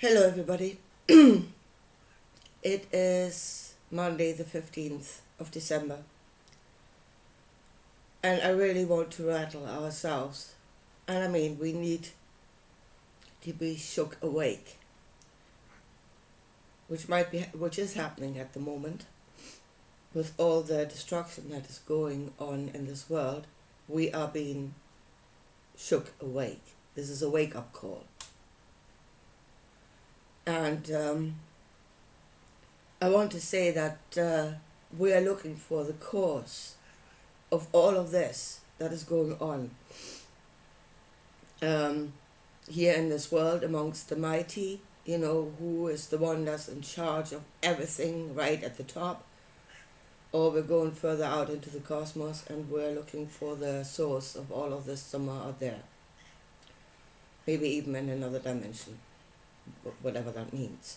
Hello, everybody. It is Monday, the 15th of December, and I really want to rattle ourselves. And I mean, we need to be shook awake, which is happening at the moment with all the destruction that is going on in this world. We are being shook awake. This is a wake-up call. And I want to say that we are looking for the cause of all of this that is going on here in this world amongst the mighty, who is the one that's in charge of everything right at the top, or we're going further out into the cosmos and we're looking for the source of all of this somewhere out there, maybe even in another dimension, whatever that means.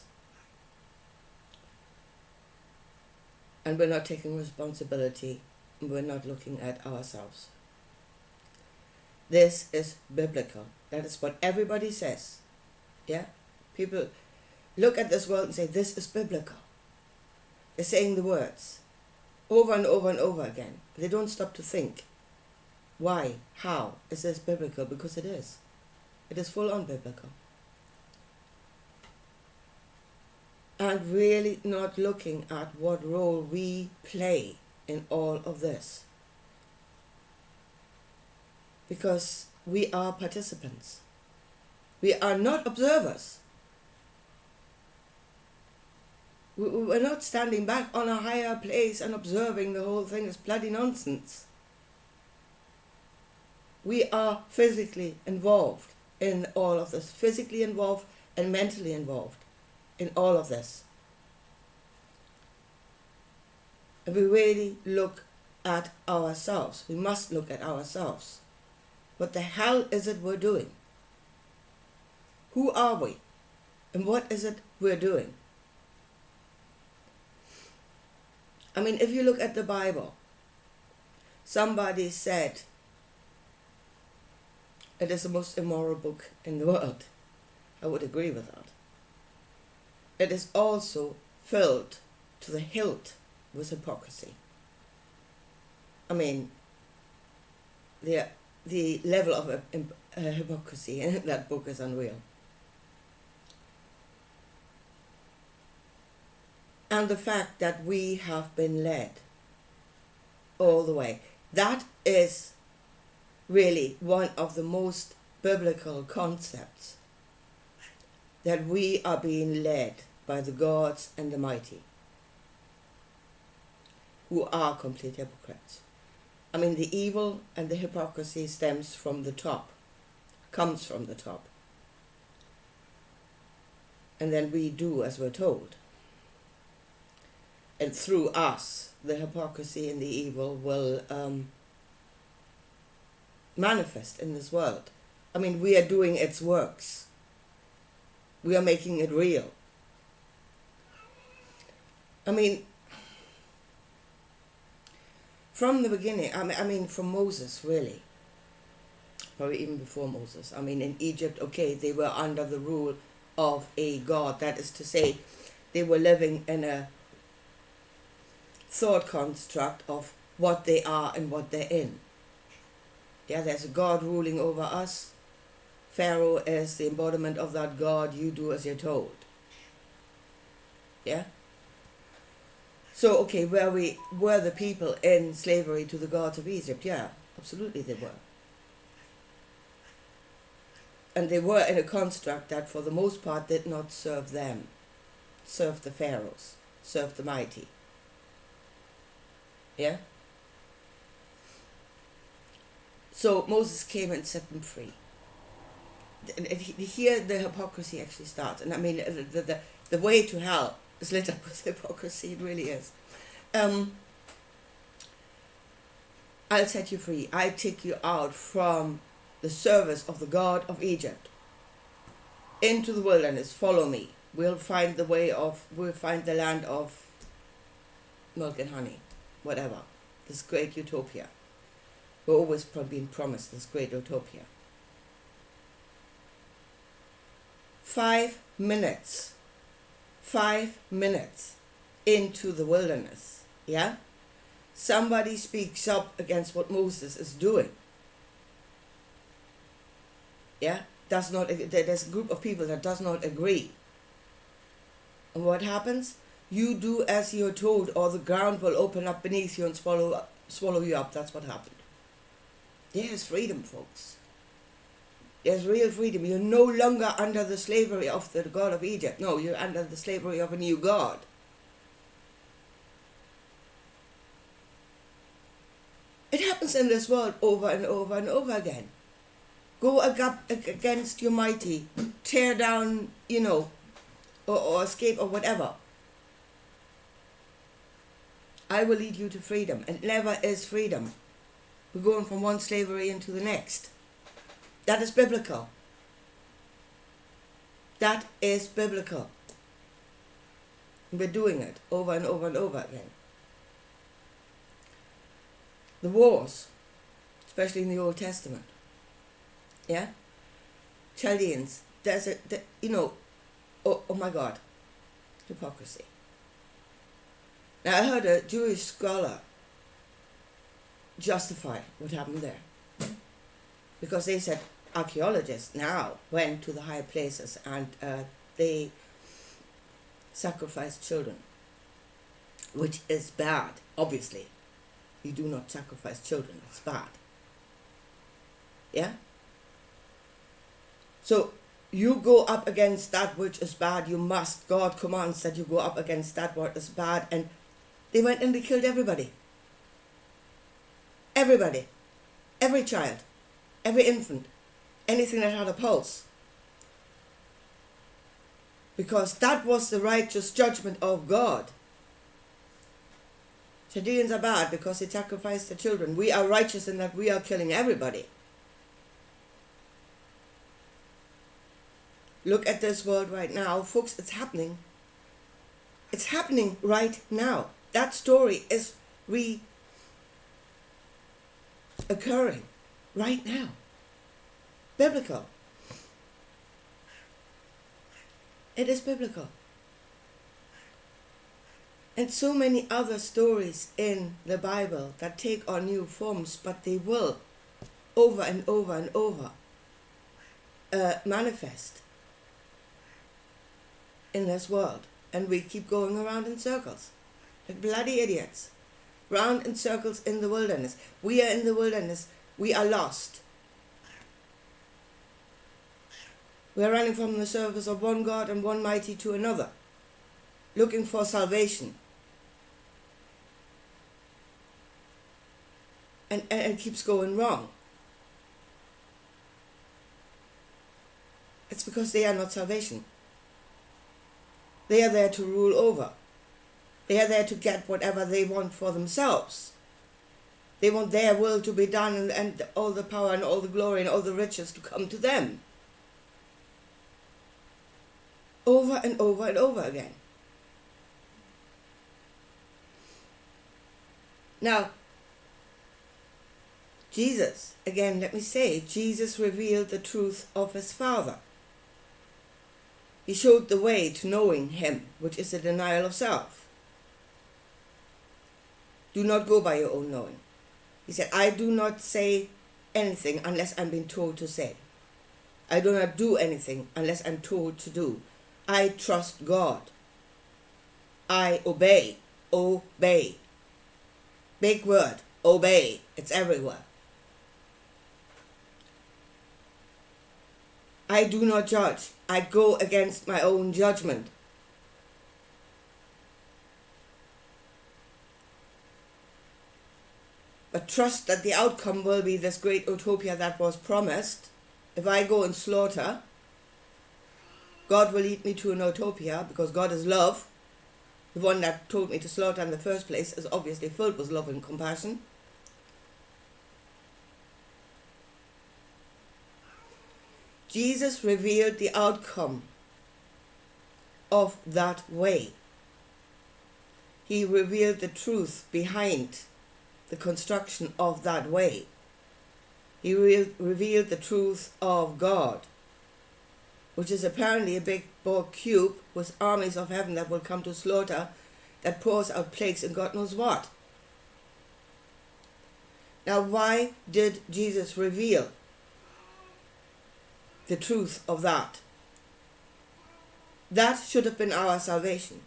And we're not taking responsibility, and we're not looking at ourselves. This is biblical. That is what everybody says. Yeah? People look at this world and say, this is biblical. They're saying the words over and over and over again. But they don't stop to think. Why? How is this biblical? Because it is. It is full on biblical. And really not looking at what role we play in all of this. Because we are participants. We are not observers. We're not standing back on a higher place and observing the whole thing as bloody nonsense. We are physically involved in all of this. Physically involved and mentally involved in all of this. And we really look at ourselves. We must look at ourselves. What the hell is it we're doing? Who are we? And what is it we're doing? I mean, if you look at the Bible, somebody said it is the most immoral book in the world. I would agree with that. It is also filled to the hilt with hypocrisy. I mean, the level of hypocrisy in that book is unreal. And the fact that we have been led all the way, that is really one of the most biblical concepts, that we are being led by the gods and the mighty, who are complete hypocrites. I mean, the evil and the hypocrisy stems from the top, comes from the top. And then we do as we're told. And through us, the hypocrisy and the evil will manifest in this world. I mean, we are doing its works. We are making it real. I mean, from the beginning, I mean, from Moses, really. Probably even before Moses. I mean, in Egypt, okay, they were under the rule of a god. That is to say, they were living in a thought construct of what they are and what they're in. Yeah, there's a God ruling over us. Pharaoh is the embodiment of that God. You do as you're told. Yeah? So, okay, were the people in slavery to the gods of Egypt? Yeah, absolutely they were. And they were in a construct that for the most part did not serve them. Served the pharaohs. Served the mighty. Yeah? So Moses came and set them free. Here the hypocrisy actually starts. And I mean, the way to hell is lit up with hypocrisy. It really is. I'll set you free. I take you out from the service of the God of Egypt into the wilderness. Follow me. We'll find the land of milk and honey. Whatever, this great utopia. We're always being promised this great utopia. 5 minutes. 5 minutes into the wilderness. Yeah? Somebody speaks up against what Moses is doing. Yeah? There's a group of people that does not agree. And what happens? You do as you're told, or the ground will open up beneath you and swallow you up. That's what happened. There's freedom, folks. There's real freedom. You're no longer under the slavery of the God of Egypt. No, you're under the slavery of a new God. It happens in this world over and over and over again. Go against your mighty, tear down, or escape or whatever. I will lead you to freedom. It never is freedom. We're going from one slavery into the next. That is biblical. That is biblical. We're doing it over and over and over again. The wars, especially in the Old Testament. Yeah? Chaldeans, oh my God, hypocrisy. Now I heard a Jewish scholar justify what happened there. Because they said archaeologists now went to the high places and they sacrificed children, which is bad, obviously. You do not sacrifice children, it's bad. Yeah? So you go up against that which is bad, you must. God commands that you go up against that what is bad, and they went and they killed everybody. Everybody. Every child. Every infant. Anything that had a pulse. Because that was the righteous judgment of God. Chaldeans are bad because they sacrificed their children. We are righteous in that we are killing everybody. Look at this world right now. Folks, it's happening. It's happening right now. That story is occurring right now. Biblical. It is biblical. And so many other stories in the Bible that take on new forms, but they will over and over and over manifest in this world. And we keep going around in circles like bloody idiots, round in circles in the wilderness. We are in the wilderness. We are lost. We are running from the service of one God and one mighty to another, looking for salvation. And it keeps going wrong. It's because they are not salvation. They are there to rule over. They are there to get whatever they want for themselves. They want their will to be done and all the power and all the glory and all the riches to come to them. Over and over and over again. Now, Jesus, again, let me say, Jesus revealed the truth of his Father. He showed the way to knowing him, which is the denial of self. Do not go by your own knowing. He said, I do not say anything unless I'm being told to say. I do not do anything unless I'm told to do. I trust God. I obey. Obey. Big word. Obey. It's everywhere. I do not judge. I go against my own judgment. But trust that the outcome will be this great utopia that was promised. If I go and slaughter, God will lead me to an utopia because God is love. The one that told me to slaughter in the first place is obviously filled with love and compassion. Jesus revealed the outcome of that way. He revealed the truth behind the construction of that way. He revealed the truth of God. which is apparently a big ball cube with armies of heaven that will come to slaughter, that pours out plagues and God knows what. Now, why did Jesus reveal the truth of that? That should have been our salvation.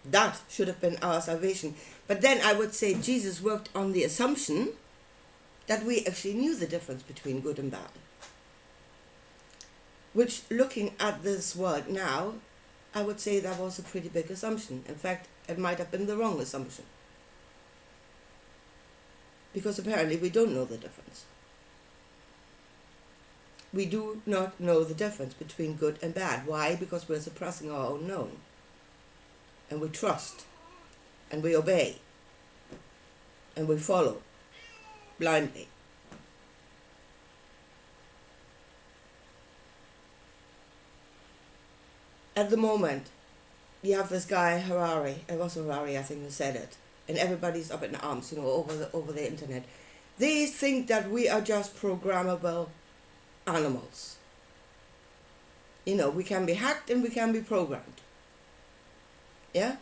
That should have been our salvation. But then I would say Jesus worked on the assumption that we actually knew the difference between good and bad. Which, looking at this world now, I would say that was a pretty big assumption. In fact, it might have been the wrong assumption. Because apparently we don't know the difference. We do not know the difference between good and bad. Why? Because we're suppressing our own knowing. And we trust. And we obey. And we follow blindly. At the moment, you have this guy, Harari. It was Harari, I think, who said it. And everybody's up in arms, over the internet. They think that we are just programmable animals. We can be hacked and we can be programmed. Yeah?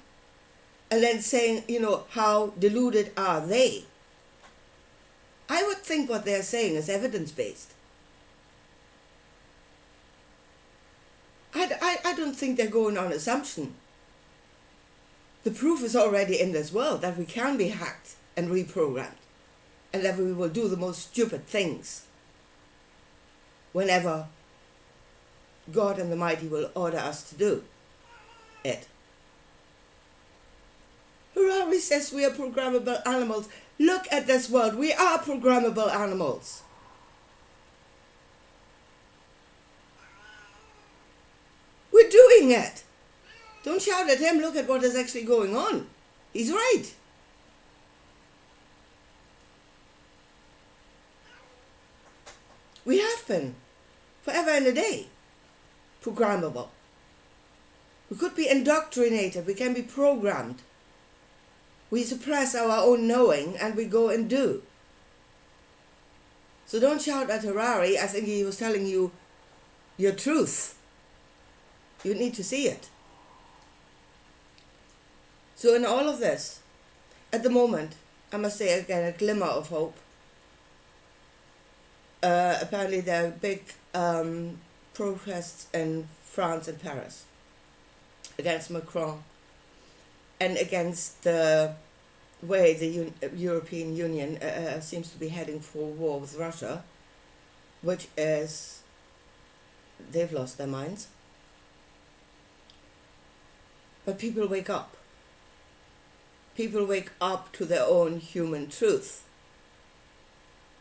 And then saying, how deluded are they? I would think what they're saying is evidence-based. I don't think they're going on assumption. The proof is already in this world that we can be hacked and reprogrammed, and that we will do the most stupid things whenever God and the Mighty will order us to do it. Harari says we are programmable animals. Look at this world. We are programmable animals. We're doing it. Don't shout at him. Look at what is actually going on. He's right. We have been, forever and a day, programmable. We could be indoctrinated. We can be programmed. We suppress our own knowing and we go and do. So don't shout at Harari. I think he was telling you your truth. You need to see it. So in all of this, at the moment, I must say again, a glimmer of hope. Apparently there are big protests in France and Paris against Macron and against the way the European Union seems to be heading for war with Russia, which is, they've lost their minds. But people wake up. People wake up to their own human truth.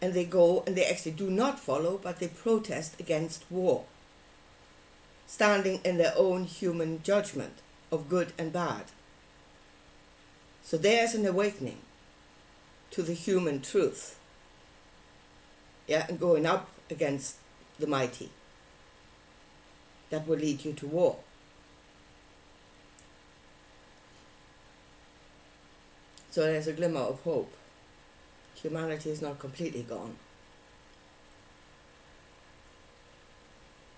And they go and they actually do not follow, but they protest against war, standing in their own human judgment of good and bad. So there's an awakening to the human truth. Yeah, and going up against the mighty. That will lead you to war. So there's a glimmer of hope. Humanity is not completely gone.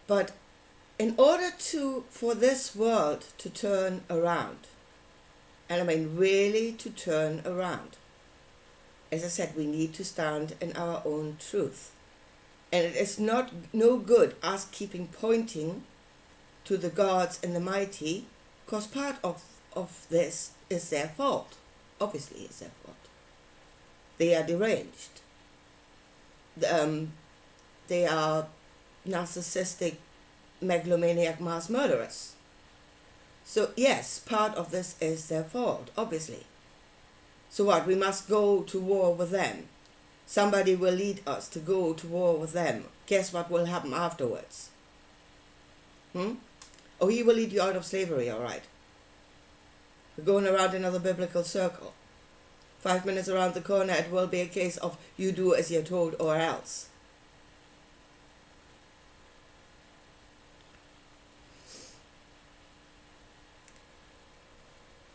But in order for this world to turn around, and I mean really to turn around, as I said, we need to stand in our own truth. And it is no good us keeping pointing to the gods and the mighty, because part of this is their fault. Obviously it's their fault. They are deranged. They are narcissistic, megalomaniac mass murderers. So yes, part of this is their fault, obviously. So what? We must go to war with them. Somebody will lead us to go to war with them. Guess what will happen afterwards? Oh, he will lead you out of slavery, all right. We're going around another biblical circle. 5 minutes around the corner, it will be a case of you do as you're told or else.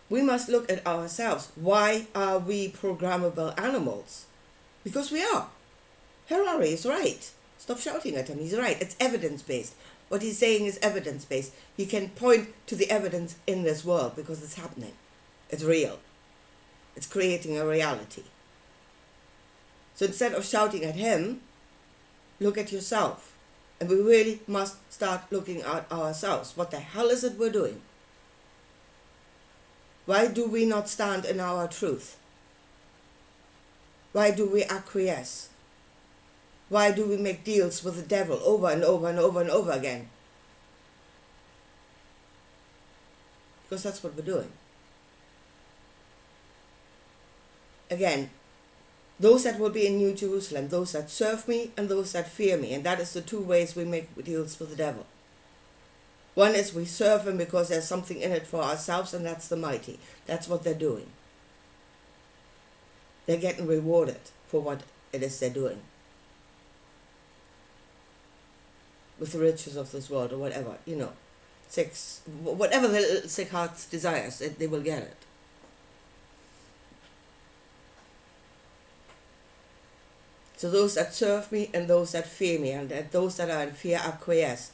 We must look at ourselves. Why are we programmable animals? Because we are. Harari is right. Stop shouting at him. He's right. It's evidence-based. What he's saying is evidence-based. He can point to the evidence in this world because it's happening. It's real. It's creating a reality. So instead of shouting at him, look at yourself. And we really must start looking at ourselves. What the hell is it we're doing? Why do we not stand in our truth? Why do we acquiesce? Why do we make deals with the devil over and over and over and over again? Because that's what we're doing. Again, those that will be in New Jerusalem, those that serve me and those that fear me. And that is the two ways we make deals with the devil. One is we serve him because there's something in it for ourselves, and that's the mighty. That's what they're doing. They're getting rewarded for what it is they're doing. With the riches of this world or whatever, whatever the sick heart's desires, they will get it. So those that serve me and those that fear me, and those that are in fear acquiesce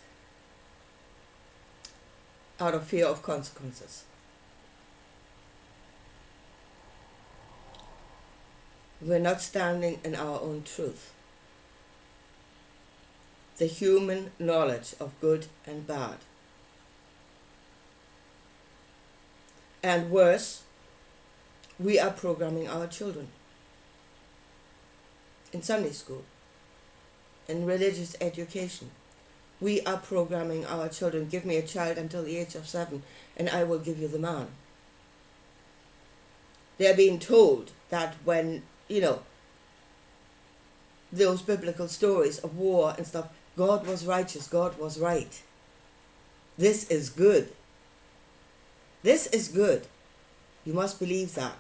out of fear of consequences. We're not standing in our own truth. The human knowledge of good and bad. And worse, we are programming our children in Sunday school, in religious education. We are programming our children. Give me a child until the age of 7 and I will give you the man. They're being told that when, those biblical stories of war and stuff, God was righteous, God was right. This is good. This is good. You must believe that.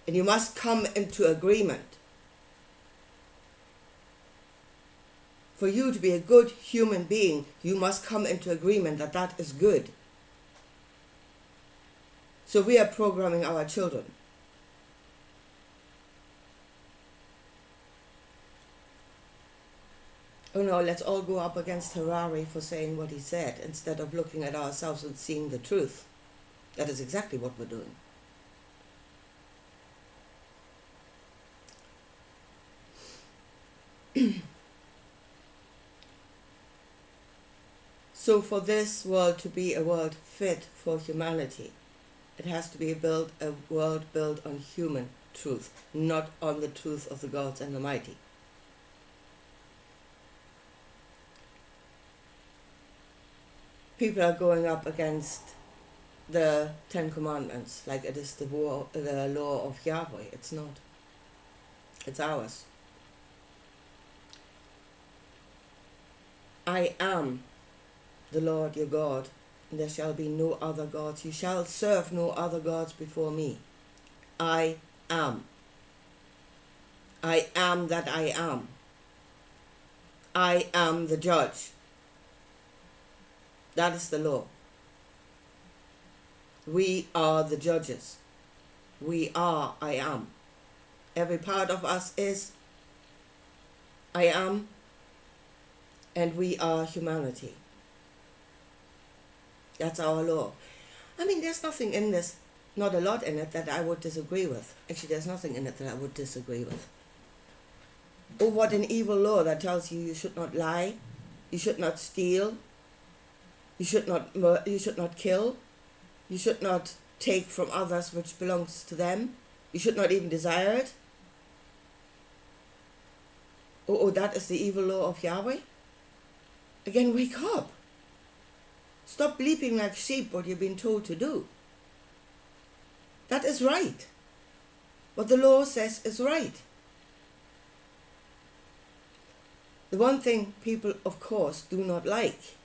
And you must come into agreement. For you to be a good human being, you must come into agreement that that is good. So we are programming our children. Oh no, let's all go up against Harari for saying what he said instead of looking at ourselves and seeing the truth. That is exactly what we're doing. So for this world to be a world fit for humanity, it has to be a world built on human truth, not on the truth of the gods and the mighty. People are going up against the 10 Commandments like it is the law of Yahweh. It's not. It's ours. I am the Lord your God, and there shall be no other gods. You shall serve no other gods before me. I am. I am that I am. I am the judge. That is the law. We are the judges. We are I am. Every part of us is I am, and we are humanity. That's our law. I mean, there's nothing in this, not a lot in it, that I would disagree with. Actually, there's nothing in it that I would disagree with. Oh, what an evil law that tells you should not lie, you should not steal, you should not kill, you should not take from others which belongs to them, you should not even desire it. Oh, that is the evil law of Yahweh? Again, wake up. Stop bleeping like sheep what you've been told to do. That is right. What the law says is right. The one thing people, of course, do not like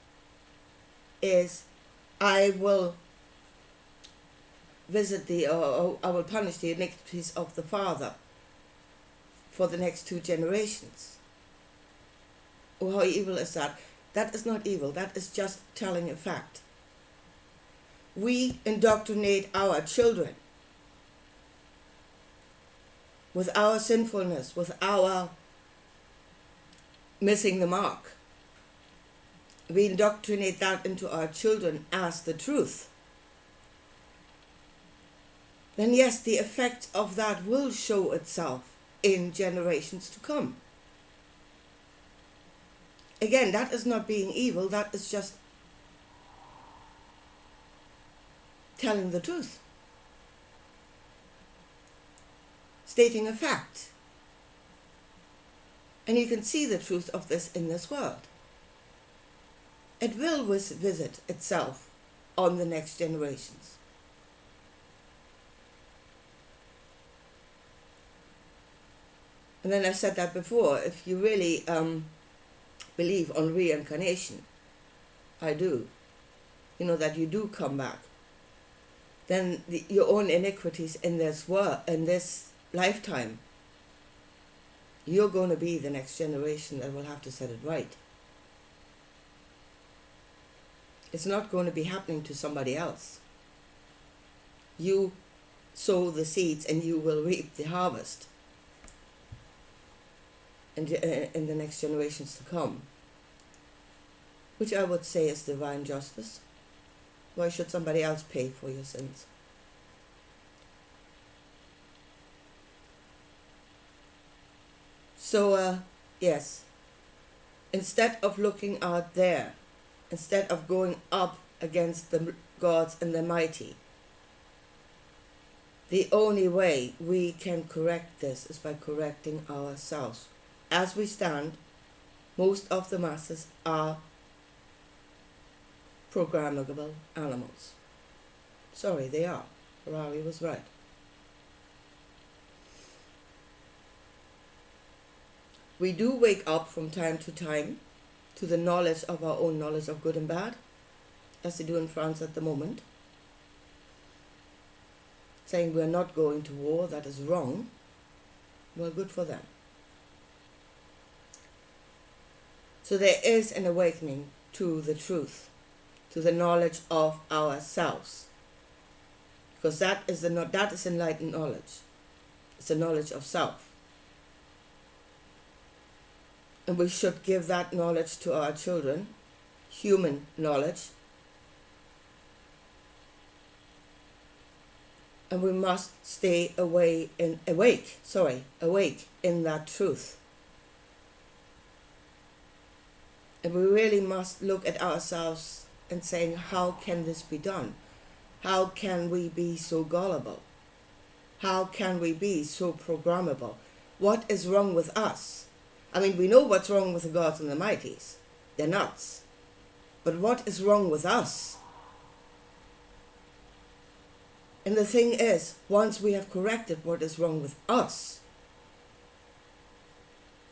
is I will I will punish the iniquities of the father for the next 2 generations. Oh, how evil is that? That is not evil. That is just telling a fact. We indoctrinate our children with our sinfulness, with our missing the mark. we indoctrinate that into our children as the truth, then yes, the effect of that will show itself in generations to come. Again, that is not being evil, that is just telling the truth, stating a fact. And you can see the truth of this in this world. It will visit itself on the next generations. And then I said that before, if you really believe on reincarnation, I do, that you do come back, then your own iniquities in this world, in this lifetime, you're going to be the next generation that will have to set it right. It's not going to be happening to somebody else. You sow the seeds and you will reap the harvest in the next generations to come, which I would say is divine justice. Why should somebody else pay for your sins? So, yes, instead of looking out there, instead of going up against the gods and the mighty, the only way we can correct this is by correcting ourselves. As we stand, most of the masses are programmable animals. Sorry, they are. Ferrari was right. We do wake up from time to time to the knowledge of our own knowledge of good and bad, as they do in France at the moment, saying we're not going to war, that is wrong. Well, good for them. So there is an awakening to the truth, to the knowledge of ourselves, because that is enlightened knowledge. It's the knowledge of self. And we should give that knowledge to our children, human knowledge. And we must stay awake in that truth. And we really must look at ourselves and saying, how can this be done? How can we be so gullible? How can we be so programmable? What is wrong with us? I mean, we know what's wrong with the gods and the mighties. They're nuts. But what is wrong with us? And the thing is, once we have corrected what is wrong with us,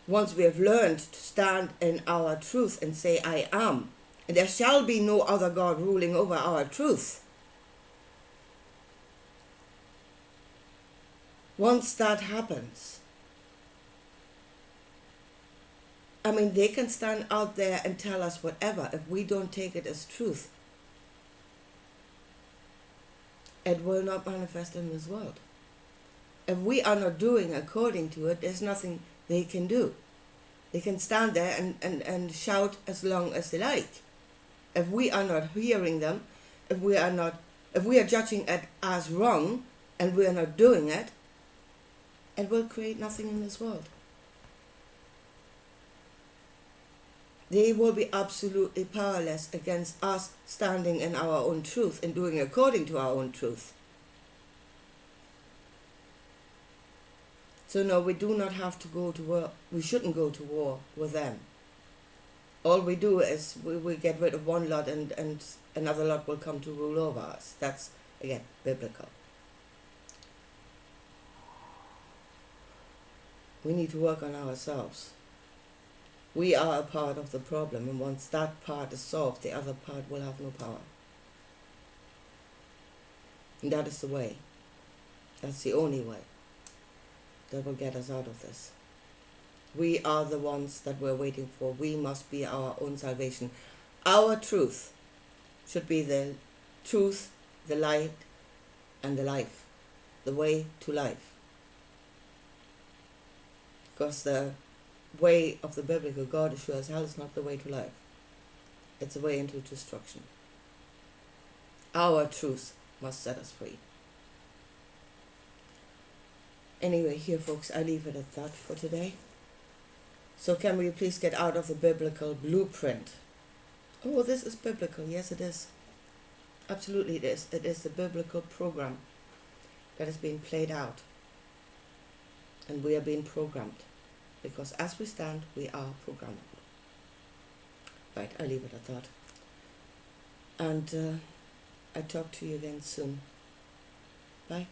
once we have learned to stand in our truth and say, I am, and there shall be no other God ruling over our truth. Once that happens, I mean, they can stand out there and tell us whatever. If we don't take it as truth, it will not manifest in this world. If we are not doing according to it, there's nothing they can do. They can stand there and shout as long as they like. If we are not hearing them, if we are judging it as wrong and we are not doing it, it will create nothing in this world. They will be absolutely powerless against us standing in our own truth and doing according to our own truth. So no, we do not have to go to war. We shouldn't go to war with them. All we do is we get rid of one lot and another lot will come to rule over us. That's, again, biblical. We need to work on ourselves. We are a part of the problem, and once that part is solved, the other part will have no power. And that is the way. That's the only way that will get us out of this. We are the ones that we're waiting for. We must be our own salvation. Our truth should be the truth, the light, and the life. The way to life. Because the way of the biblical God assures hell is not the way to life. It's a way into destruction. Our truth must set us free. Anyway, here folks, I leave it at that for today. So can we please get out of the biblical blueprint? Oh, this is biblical. Yes, it is. Absolutely it is. It is the biblical program that is being played out. And we are being programmed. Because as we stand, we are programmable. Right, I leave it at that. And I talk to you again soon. Bye.